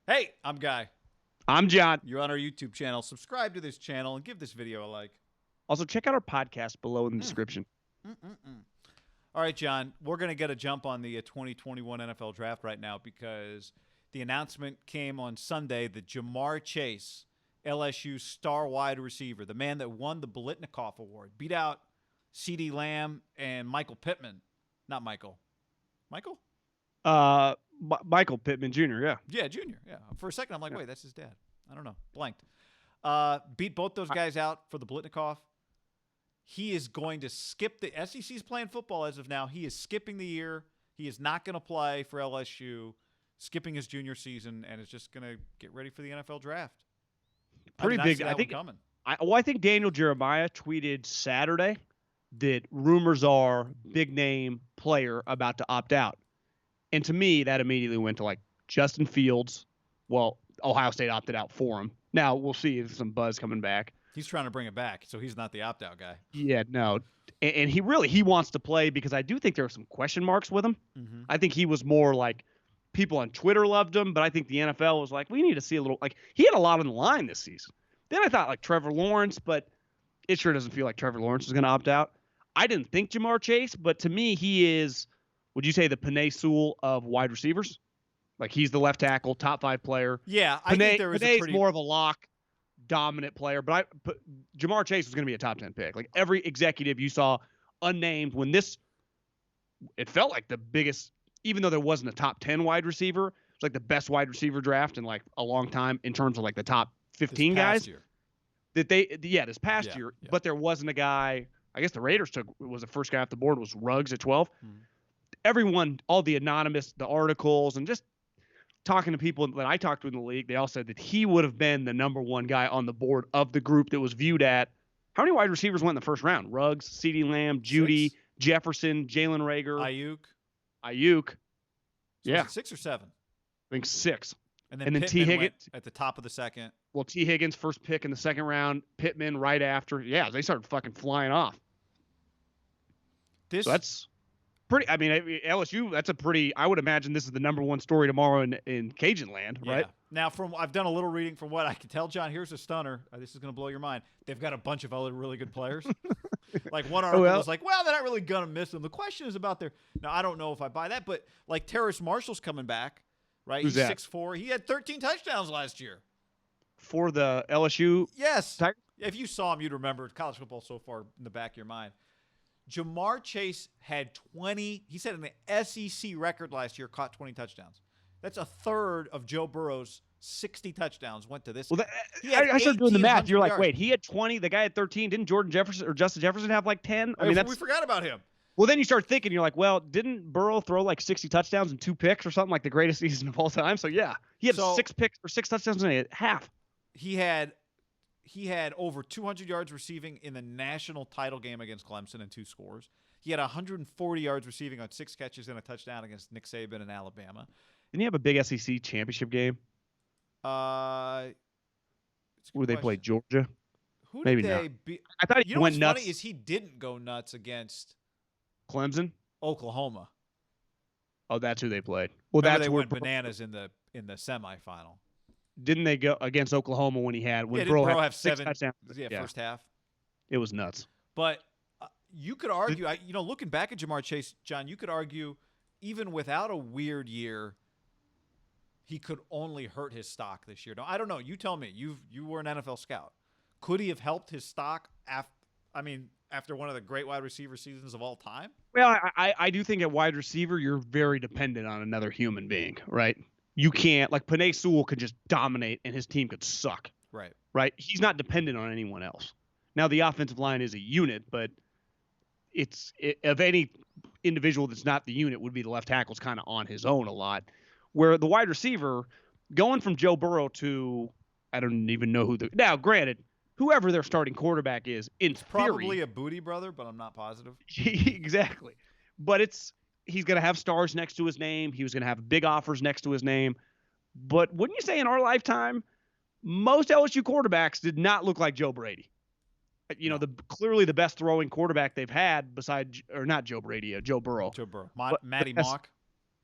Hey, I'm Guy. I'm John. You're on our YouTube channel. Subscribe to this channel and give this video a like. Also, check out our podcast below in the description. All right, John, we're going to get a jump on the 2021 NFL Draft right now because the announcement came on Sunday that JaMarr Chase, LSU star wide receiver, the man that won the Biletnikoff Award, beat out CeeDee Lamb and Michael Pittman. Not Michael. Michael? Michael Pittman Jr., yeah. Yeah, Junior. Yeah. For a second, I'm like, wait, that's his dad. I don't know. Blanked. Beat both those guys out for the Biletnikoff. He is going to skip the SEC's playing football as of now. He is skipping the year. He is not going to play for LSU, skipping his junior season, and is just going to get ready for the NFL draft. Pretty big. I think Daniel Jeremiah tweeted Saturday that rumors are big name player about to opt out. And to me, that immediately went to like Justin Fields. Well, Ohio State opted out for him. Now we'll see if some buzz coming back. He's trying to bring it back, so he's not the opt-out guy. Yeah, no. And he wants to play because I do think there are some question marks with him. Mm-hmm. I think he was more like people on Twitter loved him, but I think the NFL was like, we need to see a little, like he had a lot on the line this season. Then I thought like Trevor Lawrence, but it sure doesn't feel like Trevor Lawrence is going to opt out. I didn't think JaMarr Chase, but to me, he is, would you say the Penei Sewell of wide receivers? Like he's the left tackle, top 5 player. Yeah, I think there is Penei's more of a lock, dominant player, but JaMarr Chase was going to be a top 10 pick. Like every executive you saw unnamed when this, it felt like the biggest, even though there wasn't a top 10 wide receiver, it's like the best wide receiver draft in like a long time in terms of like the top 15 guys. Year. That this past year, but there wasn't a guy. I guess the Raiders was the first guy off the board was Ruggs at 12. Everyone, all the anonymous, the articles, and just talking to people that I talked to in the league, they all said that he would have been the number 1 guy on the board of the group that was viewed at. How many wide receivers went in the first round? Ruggs, CeeDee Lamb, Judy, 6. Jefferson, Jalen Reagor, Ayuk. So yeah, 6 or 7. I think 6. And then T. Higgins at the top of the second. Well, T. Higgins first pick in the second round, Pittman right after. Yeah, they started fucking flying off. So that's pretty. I mean, LSU. That's a pretty. I would imagine this is the number 1 story tomorrow in Cajun land, right? Now, I've done a little reading from what I can tell, John. Here's a stunner. This is going to blow your mind. They've got a bunch of other really good players. Like one article was like, well, they're not really going to miss them. The question is about their. Now, I don't know if I buy that, but like Terrace Marshall's coming back, right? Who's He's that? 6'4". He had 13 touchdowns last year. For the LSU. Yes. If you saw him, you'd remember college football so far in the back of your mind. JaMarr Chase had 20. He set an SEC record last year, caught 20 touchdowns. That's a third of Joe Burrow's 60 touchdowns went to this. Well, I started doing the math. You're like, wait, he had 20. The guy had 13. Didn't Jordan Jefferson or Justin Jefferson have like 10? I mean, we forgot about him. Well, then you start thinking, you're like, well, didn't Burrow throw like 60 touchdowns and 2 picks or something, like the greatest season of all time? So yeah, he had 6 picks or 6 touchdowns and half. He had over 200 yards receiving in the national title game against Clemson and 2 scores. He had 140 yards receiving on 6 catches and a touchdown against Nick Saban in Alabama. Didn't he have a big SEC championship game? Where they played Georgia? Who Maybe did they not. beat? I thought he went nuts. What's funny is he didn't go nuts against Clemson, Oklahoma. Oh, that's who they played. Well, Remember that's they where went bananas in the semifinal. Didn't they go against Oklahoma when didn't Burrow Burrow had have 6 7 touchdowns? first half? It was nuts. But you could argue, looking back at JaMarr Chase, John, you could argue even without a weird year, he could only hurt his stock this year. No, I don't know. You tell me. You were an NFL scout. Could he have helped his stock after one of the great wide receiver seasons of all time? Well, I do think at wide receiver, you're very dependent on another human being, right? You can't, like Penei Sewell could just dominate and his team could suck. Right? He's not dependent on anyone else. Now, the offensive line is a unit, but of any individual that's not the unit would be the left tackle's kind of on his own a lot. Where the wide receiver, going from Joe Burrow to, I don't even know now, granted, whoever their starting quarterback is, it's probably a Booty brother, but I'm not positive. Exactly. But he's going to have stars next to his name. He was going to have big offers next to his name. But wouldn't you say in our lifetime, most LSU quarterbacks did not look like Joe Brady? Clearly the best throwing quarterback they've had besides, or not Joe Brady, Joe Burrow. Matty Mock.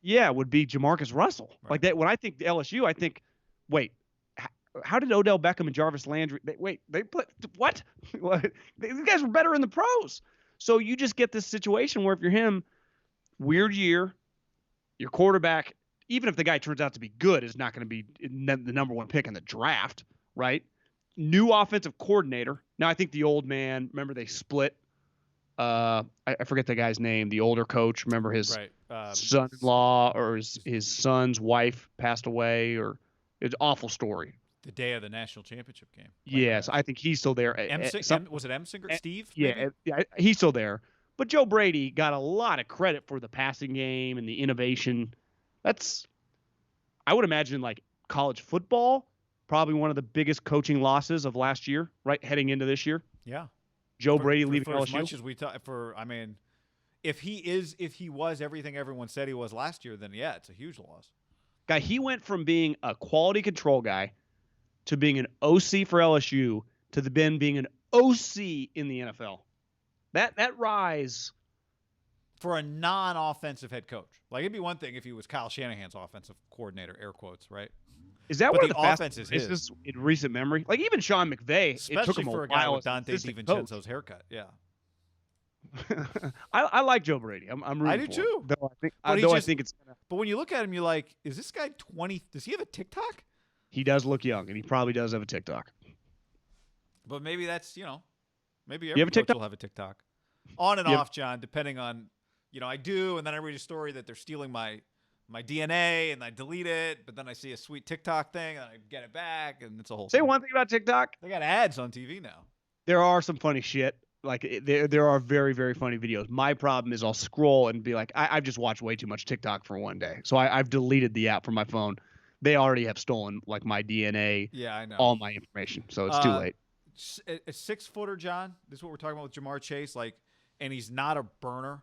Yeah, would be Jamarcus Russell. Right. Like that. When I think LSU, I think wait, how did Odell Beckham and Jarvis Landry? They put what? These guys were better in the pros. So you just get this situation where if you're him, weird year, your quarterback, even if the guy turns out to be good, is not going to be the number one pick in the draft, right? New offensive coordinator. Now I think the old man. Remember they split. I forget the guy's name. The older coach. Remember his son-in-law or his son's wife passed away, or it's an awful story. The day of the national championship game. Yes, I think he's still there. Was it Emsinger? Steve? Yeah, he's still there. But Joe Brady got a lot of credit for the passing game and the innovation. I would imagine, like college football, probably one of the biggest coaching losses of last year, right? Heading into this year. Yeah. Joe Brady leaving LSU. As much as we talk if he was everything everyone said he was last year, then yeah, it's a huge loss. Guy, he went from being a quality control guy to being an OC for LSU to then being an OC in the NFL. That rise for a non-offensive head coach. Like, it'd be one thing if he was Kyle Shanahan's offensive coordinator, air quotes, right? Is that where the offense is his in recent memory? Like even Sean McVay, especially it took him for a guy while with Dante DiVincenzo's haircut. Yeah. I like Joe Brady. I'm rooting I do too. Though I think it's. But when you look at him, you're like, is this guy 20? Does he have a TikTok? He does look young, and he probably does have a TikTok. But maybe that's maybe every coach will have a TikTok. On and off, John, depending on I do, and then I read a story that they're stealing my DNA, and I delete it, but then I see a sweet TikTok thing, and I get it back, and it's a whole. Say one thing about TikTok. They got ads on TV now. There are some funny shit. Like there are very, very funny videos. My problem is I'll scroll and be like, I've just watched way too much TikTok for one day, so I've deleted the app from my phone. They already have stolen like my DNA. Yeah, I know. All my information, so it's too late. A 6-footer, John. This is what we're talking about with JaMarr Chase. Like, and he's not a burner.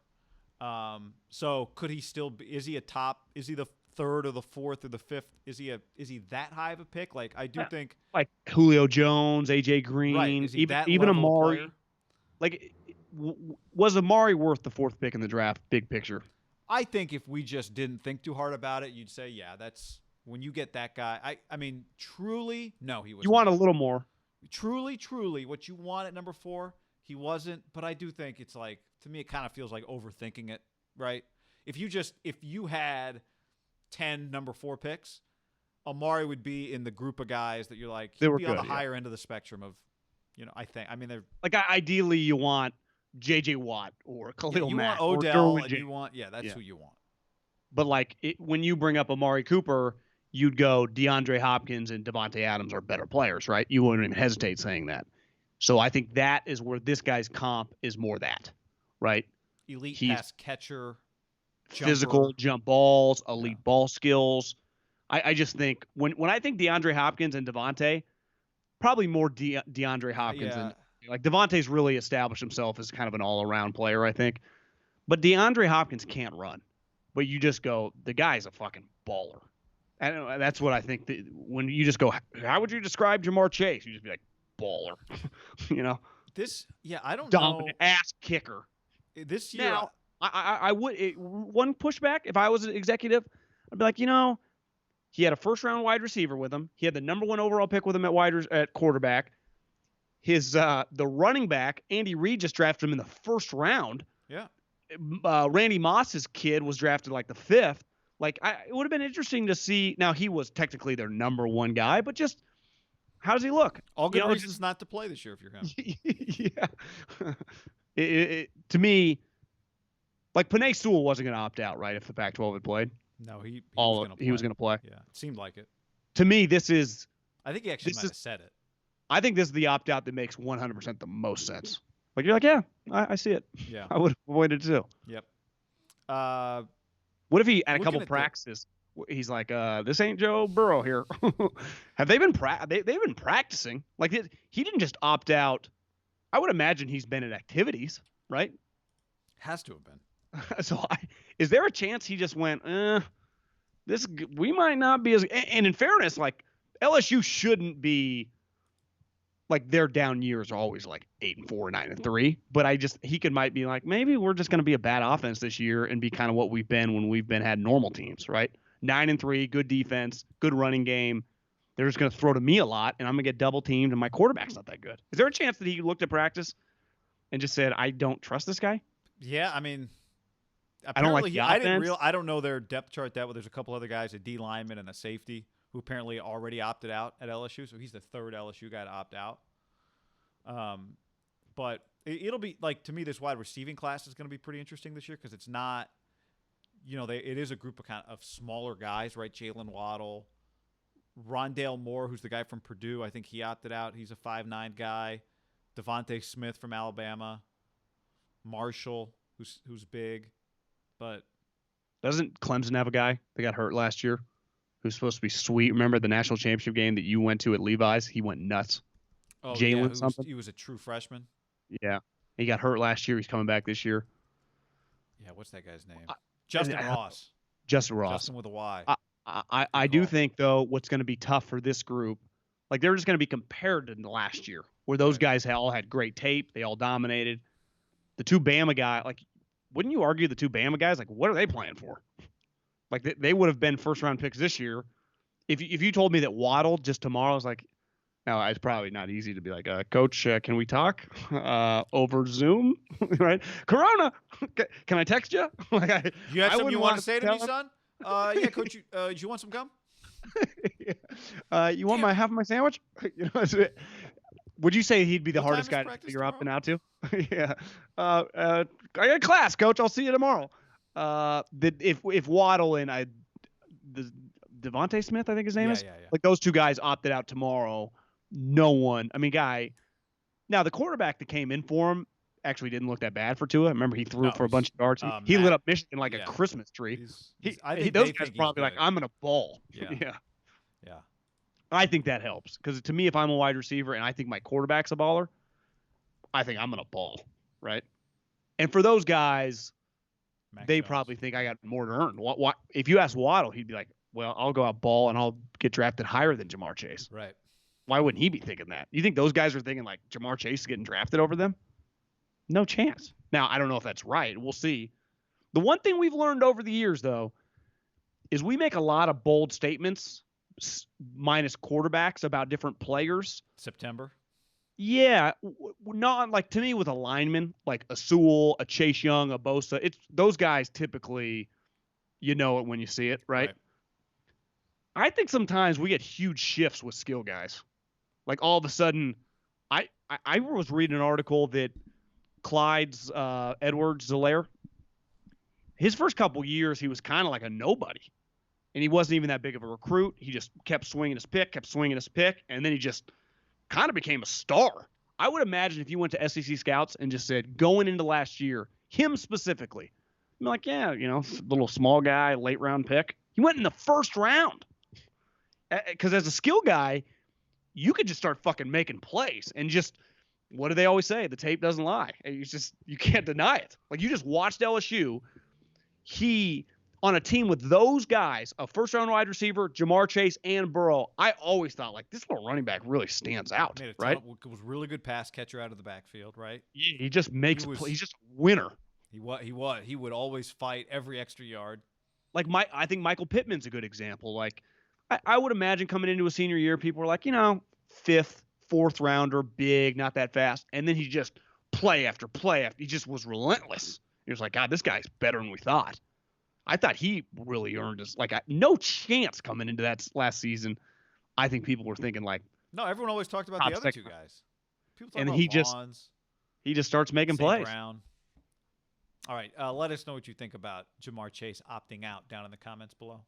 So could he still be? Is he a top? Is he the third or the fourth or the fifth? Is he that high of a pick? Like, I do think like Julio Jones, AJ Green, right. even Amari. Like, was Amari worth the fourth pick in the draft? Big picture. I think if we just didn't think too hard about it, you'd say, yeah, that's when you get that guy. I mean, truly, no, he was. You want a little more. Truly, what you want at number 4, he wasn't. But I do think it's like, to me, it kind of feels like overthinking it, right? If you had 10 number 4 picks, Amari would be in the group of guys that you're like, he'd be on the higher end of the spectrum of, I think. I mean, they're like, ideally you want J.J. Watt or Khalil Mack. You want Odell, and you want, that's who you want. But like when you bring up Amari Cooper, you'd go DeAndre Hopkins and Devontae Adams are better players, right? You wouldn't even hesitate saying that. So I think that is where this guy's comp is more that, right? Elite pass catcher, physical jump balls, elite ball skills. I just think when I think DeAndre Hopkins and Devontae, probably more DeAndre Hopkins than like Devontae's really established himself as kind of an all-around player, I think. But DeAndre Hopkins can't run. But you just go, the guy's a fucking baller. And that's what I think. When you just go, how would you describe JaMarr Chase? You just be like, baller. I don't know. Dominant ass kicker. This year. Now, I would, one pushback, if I was an executive, I'd be like, he had a first-round wide receiver with him. He had the number 1 overall pick with him at quarterback. His the running back, Andy Reid, just drafted him in the first round. Yeah. Randy Moss's kid was drafted like the 5th. Like, it would have been interesting to see. Now, he was technically their number 1 guy, but just how does he look? All good reasons not to play this year if you're him. Yeah. To me, like, Penei Sewell wasn't going to opt out, right, if the Pac-12 had played? No, he was going to play. Yeah, it seemed like it. To me, this is. I think he actually might have said it. I think this is the opt-out that makes 100% the most sense. Like, you're like, yeah, I see it. Yeah. I would have avoided it too. Yep. What if he, at a couple practices, he's like, this ain't Joe Burrow here. Have they been they've been practicing? Like, he didn't just opt out. I would imagine he's been at activities, right? Has to have been. So is there a chance he just went, we might not be as, and in fairness, like, LSU shouldn't be, like, their down years are always like 8-4, 9-3. But he might be like, maybe we're just going to be a bad offense this year and be kind of what we've been when we've had normal teams, right? 9-3, good defense, good running game. They're just going to throw to me a lot, and I'm going to get double teamed, and my quarterback's not that good. Is there a chance that he looked at practice and just said, I don't trust this guy? Yeah, I mean, I don't like the offense. I don't know their depth chart that well. There's a couple other guys, a D lineman and a safety, who apparently already opted out at LSU. So he's the third LSU guy to opt out. But it'll be like, to me, this wide receiving class is going to be pretty interesting this year because it's not, it is a group of smaller guys, right? Jalen Waddle, Rondale Moore, who's the guy from Purdue. I think he opted out. He's a 5'9" guy. Devontae Smith from Alabama. Marshall, who's big. But doesn't Clemson have a guy that got hurt last year who's supposed to be sweet? Remember the national championship game that you went to at Levi's? He went nuts. Oh, Jalen something. He was a true freshman. Yeah. He got hurt last year. He's coming back this year. Yeah, what's that guy's name? Justin Ross. Justin Ross. Justin with a Y. I do think, though, what's going to be tough for this group, like they're just going to be compared to last year where those guys all had great tape. They all dominated. The two Bama guys, like, wouldn't you argue the two Bama guys, like, what are they playing for? Like, they would have been first-round picks this year. If you told me that Waddle just tomorrow is like, now it's probably not easy to be like, Coach, can we talk over Zoom? Right? Corona, can I text you? Like, you have something you want to say to me, son? Yeah, Coach, do you want some gum? You want half of my sandwich? Would you say he'd be the hardest guy to figure out now too? Yeah. I got class, Coach. I'll see you tomorrow. If Waddle and the Devontae Smith, I think his name is, like those two guys opted out tomorrow, no one. I mean, now the quarterback that came in for him actually didn't look that bad for Tua. Remember, he threw for a bunch of yards. He lit up Michigan like a Christmas tree. Those guys probably like, I'm gonna ball. Yeah. I think that helps because to me, if I'm a wide receiver and I think my quarterback's a baller, I think I'm going to ball, right? And for those guys, they probably think I got more to earn. What, if you ask Waddle, he'd be like, well, I'll go out ball and I'll get drafted higher than JaMarr Chase. Right. Why wouldn't he be thinking that? You think those guys are thinking like JaMarr Chase is getting drafted over them? No chance. Now, I don't know if that's right. We'll see. The one thing we've learned over the years, though, is we make a lot of bold statements minus quarterbacks about different players. September? Yeah. Not like, to me, with a lineman, like a Sewell, a Chase Young, a Bosa, it's those guys typically, you know it when you see it, right? I think sometimes we get huge shifts with skill guys. Like all of a sudden, I was reading an article that Clyde's Edwards-Helaire, his first couple years, he was kind of like a nobody. And he wasn't even that big of a recruit. He just kept swinging his pick, and then he just kind of became a star. I would imagine if you went to SEC Scouts and just said, going into last year, him specifically, I'm like, yeah, little small guy, late round pick. He went in the first round. Because as a skill guy, you could just start fucking making plays and just, what do they always say? The tape doesn't lie. You can't deny it. Like, you just watched LSU. On a team with those guys, a first-round wide receiver, JaMarr Chase, and Burrow, I always thought, like, this little running back really stands out, right? It was a really good pass catcher out of the backfield, right? Yeah, he just makes he's just a winner. He would always fight every extra yard. Like, I think Michael Pittman's a good example. Like, I would imagine coming into a senior year, people were like, fifth, fourth rounder, big, not that fast. And then he just play after play after. He just was relentless. He was like, God, this guy's better than we thought. I thought he really earned us. Like, no chance coming into that last season. I think people were thinking like, no, everyone always talked about the other two guys. People talk about he just starts making plays. Brown. All right, let us know what you think about JaMarr Chase opting out down in the comments below.